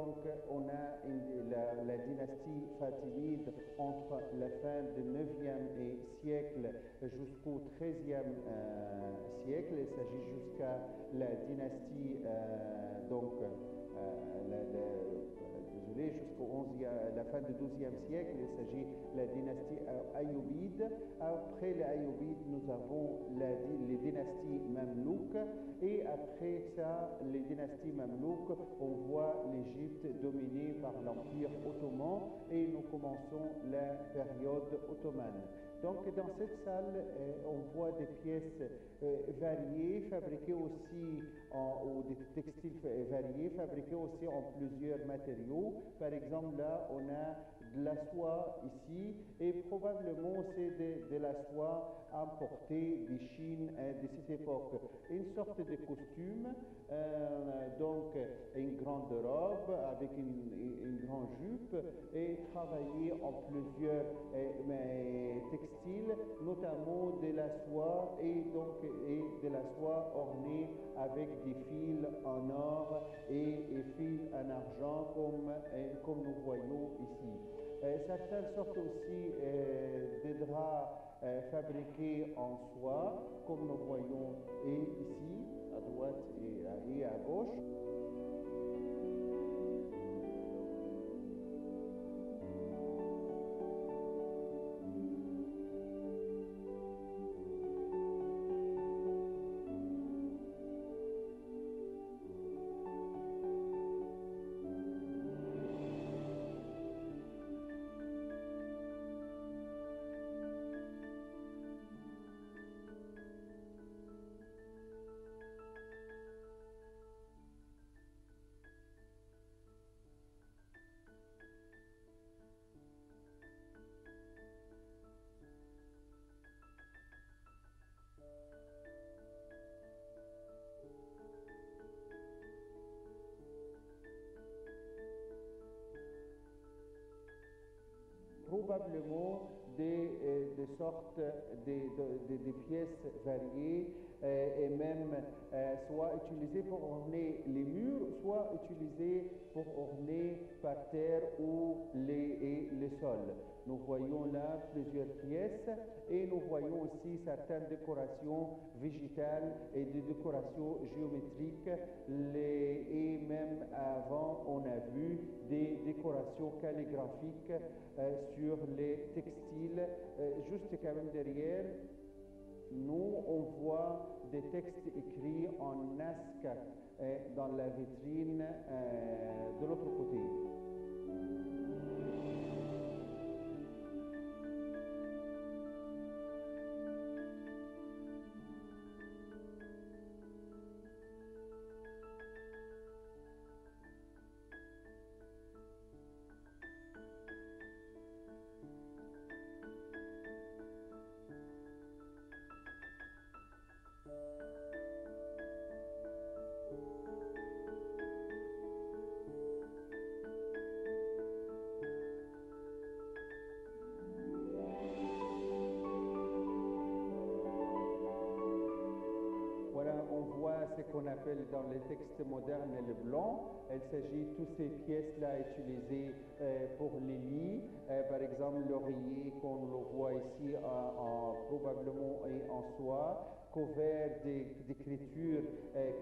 donc on a la dynastie fatimide entre la fin du 9e siècle jusqu'au 13e siècle. Il s'agit jusqu'à la dynastie désolé, jusqu'au 11e, la fin du 12e siècle. Il s'agit de la dynastie ayoubide. Après les ayoubide, nous avons les dynasties mamelouques. Et après ça, les dynasties mamelouques, on voit l'Égypte dominée par l'Empire ottoman et nous commençons la période ottomane. Donc dans cette salle, on voit des pièces variées, fabriquées aussi ou des textiles variés, fabriqués aussi en plusieurs matériaux. Par exemple, là, on a de la soie ici et probablement c'est de la soie importée de Chine de cette époque. Une sorte de costume, donc une grande robe avec une grande jupe et travaillée en plusieurs textiles, notamment de la soie et de la soie ornée avec des fils en or et fils en argent comme nous voyons ici. Certaines sortes aussi de draps fabriqués en soie, comme nous voyons ici, à droite et à gauche. Probablement des sortes de pièces variées et même soit utilisées pour orner les murs, soit utilisées pour orner par terre ou les sols. Nous voyons là plusieurs pièces et nous voyons aussi certaines décorations végétales et des décorations géométriques. Et même avant, on a vu des décorations calligraphiques sur les textiles. Juste quand même derrière, nous, on voit des textes écrits en Nazca dans la vitrine de l'autre côté. On voit ce qu'on appelle dans les textes modernes le blanc. Il s'agit de toutes ces pièces-là utilisées pour les lits. Par exemple, l'oreiller qu'on le voit ici probablement en soie, couvert d'écritures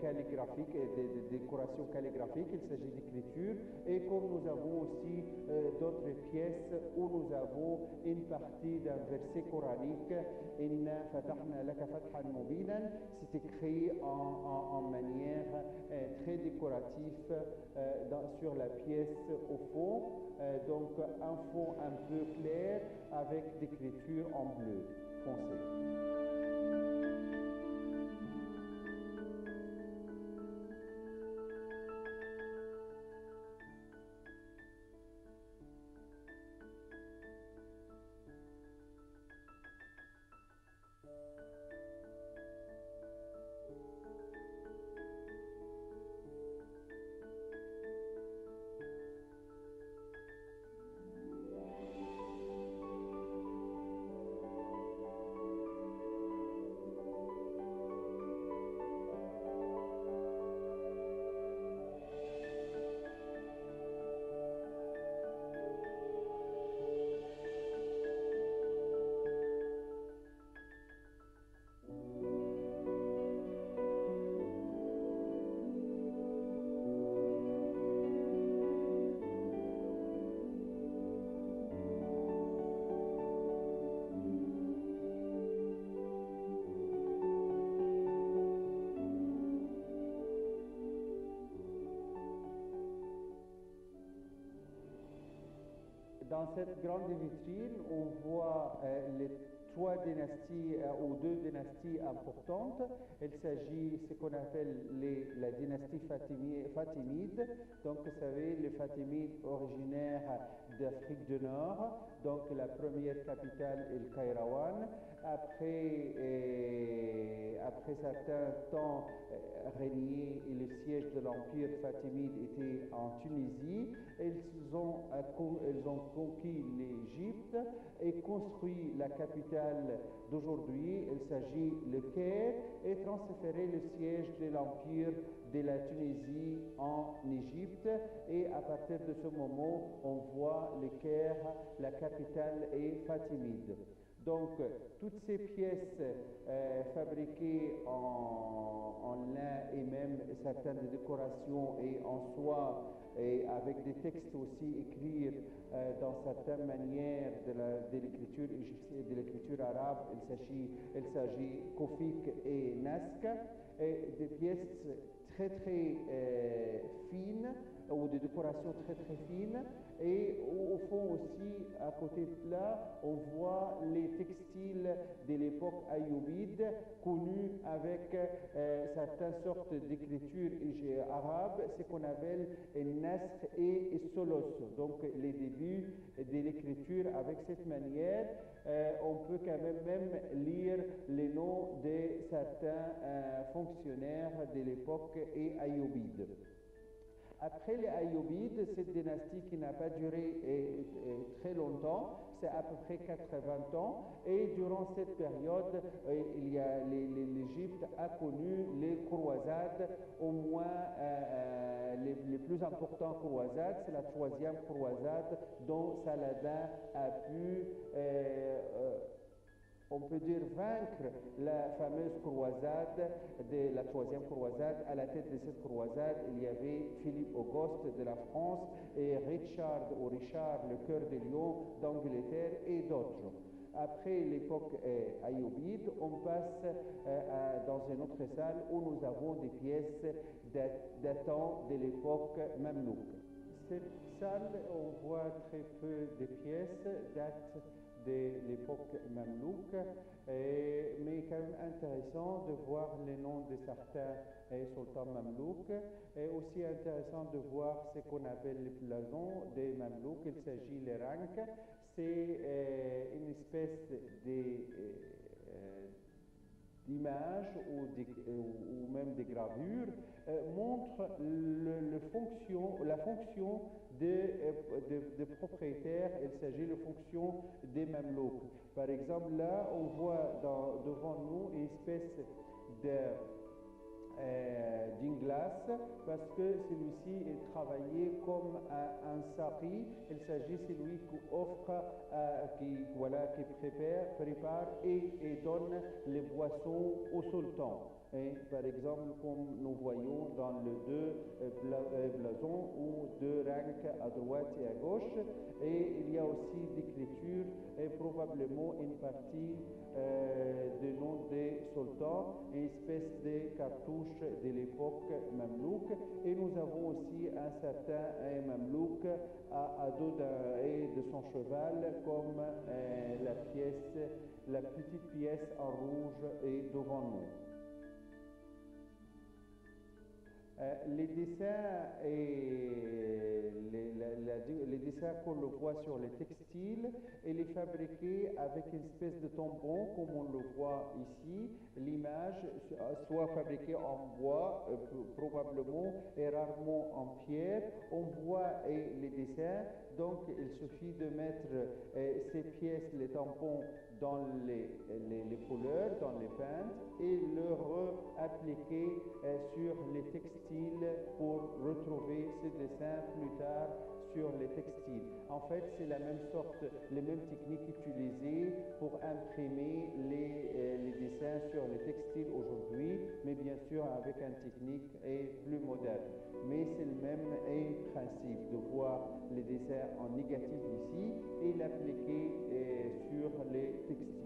calligraphiques et de décorations calligraphiques. Il s'agit d'écritures. Et comme nous avons aussi d'autres pièces où nous avons une partie d'un verset coranique, Inna fatahna laka fathan mubinan, c'est écrit en manière très décorative sur la pièce au fond. Donc un fond un peu clair avec d'écriture en bleu foncé. Dans cette grande vitrine, on voit les trois dynasties ou deux dynasties importantes. Il s'agit de ce qu'on appelle la dynastie fatimide. Donc, vous savez, les Fatimides originaires d'Afrique du Nord. Donc, la première capitale est le Kairawan. Après certain temps régné et le siège de l'Empire fatimide était en Tunisie, ils ont conquis l'Égypte et construit la capitale d'aujourd'hui. Il s'agit le Caire et transféré le siège de l'Empire de la Tunisie en Égypte. Et à partir de ce moment, on voit le Caire, la capitale est fatimide. Donc, toutes ces pièces fabriquées en lin et même certaines décorations et en soie et avec des textes aussi écrits dans certaines manières de l'écriture égyptienne, de l'écriture arabe, il s'agit Kofik et Nask, et des pièces très très fines ou des décorations très très fines. Et au fond aussi, à côté de là, on voit les textiles de l'époque ayoubide, connus avec certaines sortes d'écriture arabe, ce qu'on appelle Nasr et Solos. Donc les débuts de l'écriture avec cette manière, on peut quand même lire les noms de certains fonctionnaires de l'époque ayoubide. Après les Ayyubides, cette dynastie qui n'a pas duré très longtemps, c'est à peu près 80 ans, et durant cette période, l'Égypte a connu les croisades, au moins les plus importantes croisades, c'est la troisième croisade dont Saladin a pu on peut dire vaincre la fameuse croisade de la troisième croisade. À la tête de cette croisade, il y avait Philippe Auguste de la France et Richard le cœur de lion d'Angleterre et d'autres. Après l'époque ayoubide, on passe dans une autre salle où nous avons des pièces datant de l'époque mamelouk. Cette salle, on voit très peu de pièces datent de l'époque mamelouk, mais quand même intéressant de voir les noms de certains sultans mamelouks, et aussi intéressant de voir ce qu'on appelle les blasons des mamelouks. Il s'agit des ranks, c'est une espèce d'images ou même des gravures montrent la fonction des propriétaires. Il s'agit de fonction des mamelouks. Par exemple, là, on voit devant nous une espèce d'une glace, parce que celui-ci est travaillé comme un sari. Il s'agit de celui qui offre, qui prépare et donne les boissons au sultan. Et par exemple, comme nous voyons dans les deux blasons ou deux rangs à droite et à gauche, et il y a aussi d'écriture et probablement une partie du nom des sultans, une espèce de cartouche de l'époque mamelouk. Et nous avons aussi un certain mamelouk à dos de son cheval, comme la petite pièce en rouge est devant nous. Les dessins les dessins qu'on le voit sur les textiles, il est fabriqué avec une espèce de tampon, comme on le voit ici. L'image soit fabriquée en bois, probablement, et rarement en pierre. On voit les dessins, donc il suffit de mettre ces pièces, les tampons, dans les couleurs, dans les peintes, et le réappliquer sur les textiles pour retrouver ces dessins plus tard sur les textiles. En fait, c'est la même sorte, les mêmes techniques utilisées pour imprimer les dessins sur les textiles aujourd'hui, mais bien sûr avec une technique plus moderne. Mais c'est le même principe de voir les dessins en négatif ici et l'appliquer sur les textiles.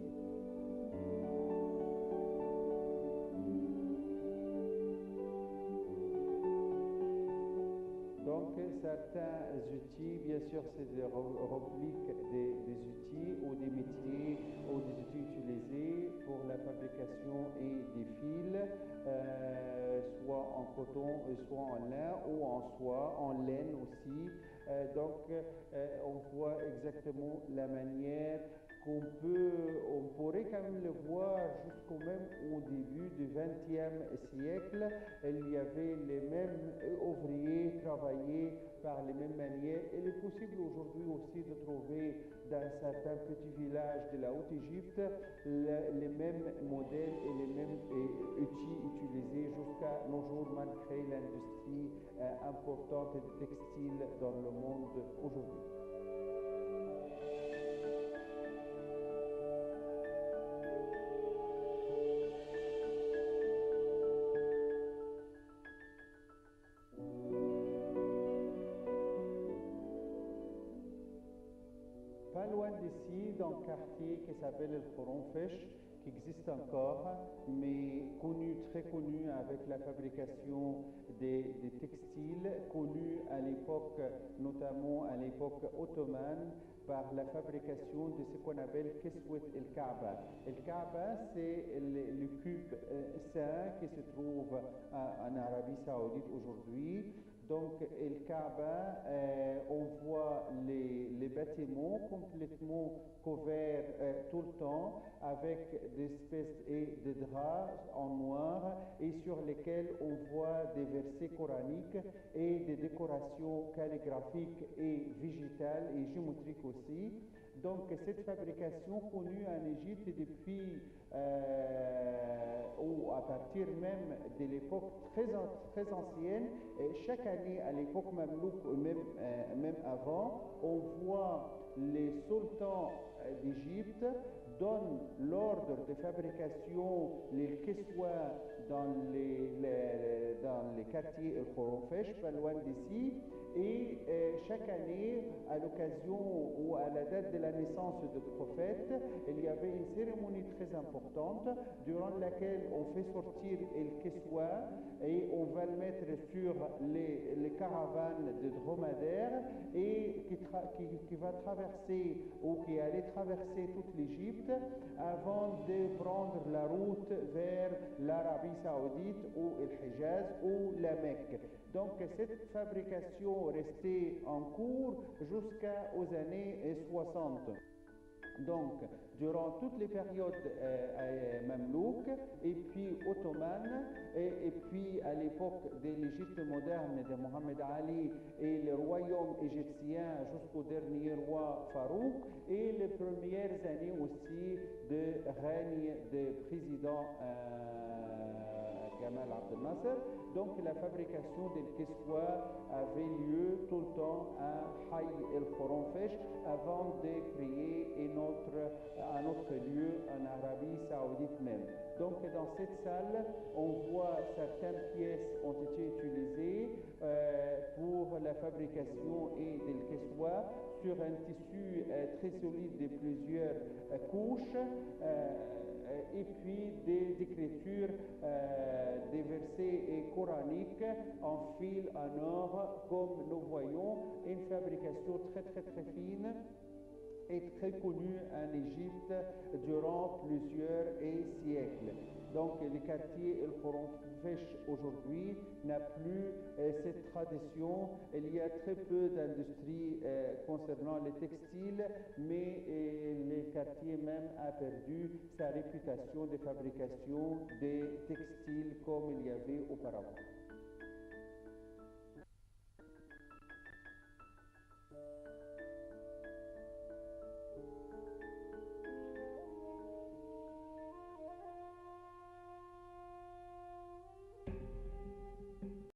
Donc, certains outils, bien sûr, c'est des répliques des outils ou des métiers ou des outils utilisés pour la fabrication et des fils, soit en coton, soit en lin ou en soie, en laine aussi. On voit exactement la manière on pourrait quand même le voir jusqu'au même au début du XXe siècle. Il y avait les mêmes ouvriers travailler par les mêmes manières. Il est possible aujourd'hui aussi de trouver dans certains petits villages de la Haute-Égypte les mêmes modèles et les mêmes outils utilisés jusqu'à nos jours malgré l'industrie importante du textile dans le monde aujourd'hui. Pas loin d'ici, dans un quartier qui s'appelle le Khoromfesh, qui existe encore, mais très connu avec la fabrication des textiles, connu à l'époque, notamment à l'époque ottomane, par la fabrication de ce qu'on appelle Kiswet el-Kaaba. El-Kaaba, c'est le cube saint qui se trouve en Arabie Saoudite aujourd'hui. Donc, El Kaaba, on voit les bâtiments complètement couverts tout le temps avec des espèces et des draps en noir et sur lesquels on voit des versets coraniques et des décorations calligraphiques et végétales et géométriques aussi. Donc, cette fabrication connue en Égypte depuis ou à partir même de l'époque très ancienne, chaque année à l'époque mamelouk, même avant, on voit les sultans d'Égypte donnent l'ordre de fabrication, les Kiswa dans les quartiers Khoromfesh, pas loin d'ici. Et chaque année, à l'occasion ou à la date de la naissance du prophète, il y avait une cérémonie très importante durant laquelle on fait sortir El Kiswa et on va le mettre sur les caravanes de dromadaires et qui va traverser ou qui allait traverser toute l'Égypte avant de prendre la route vers l'Arabie Saoudite ou El Hijaz ou la Mecque. Donc cette fabrication restait en cours jusqu'aux années 60. Donc, durant toutes les périodes mamelouques et puis ottomanes et puis à l'époque de l'Égypte moderne de Mohamed Ali et le royaume égyptien jusqu'au dernier roi Farouk et les premières années aussi de règne du président Gamal Abdel Nasser. Donc la fabrication del Kiswa avait lieu tout le temps à Hay el Khoromfesh avant de créer un autre lieu en Arabie Saoudite même. Donc dans cette salle, on voit certaines pièces ont été utilisées pour la fabrication et del Kiswa sur un tissu très solide de plusieurs couches. Et puis des écritures, des versets coraniques en fil en or, comme nous voyons, une fabrication très fine et très connue en Égypte durant plusieurs siècles. Donc le quartier El Khoromfesh aujourd'hui n'a plus cette tradition. Il y a très peu d'industrie concernant les textiles, mais le quartier même a perdu sa réputation de fabrication des textiles comme il y avait auparavant.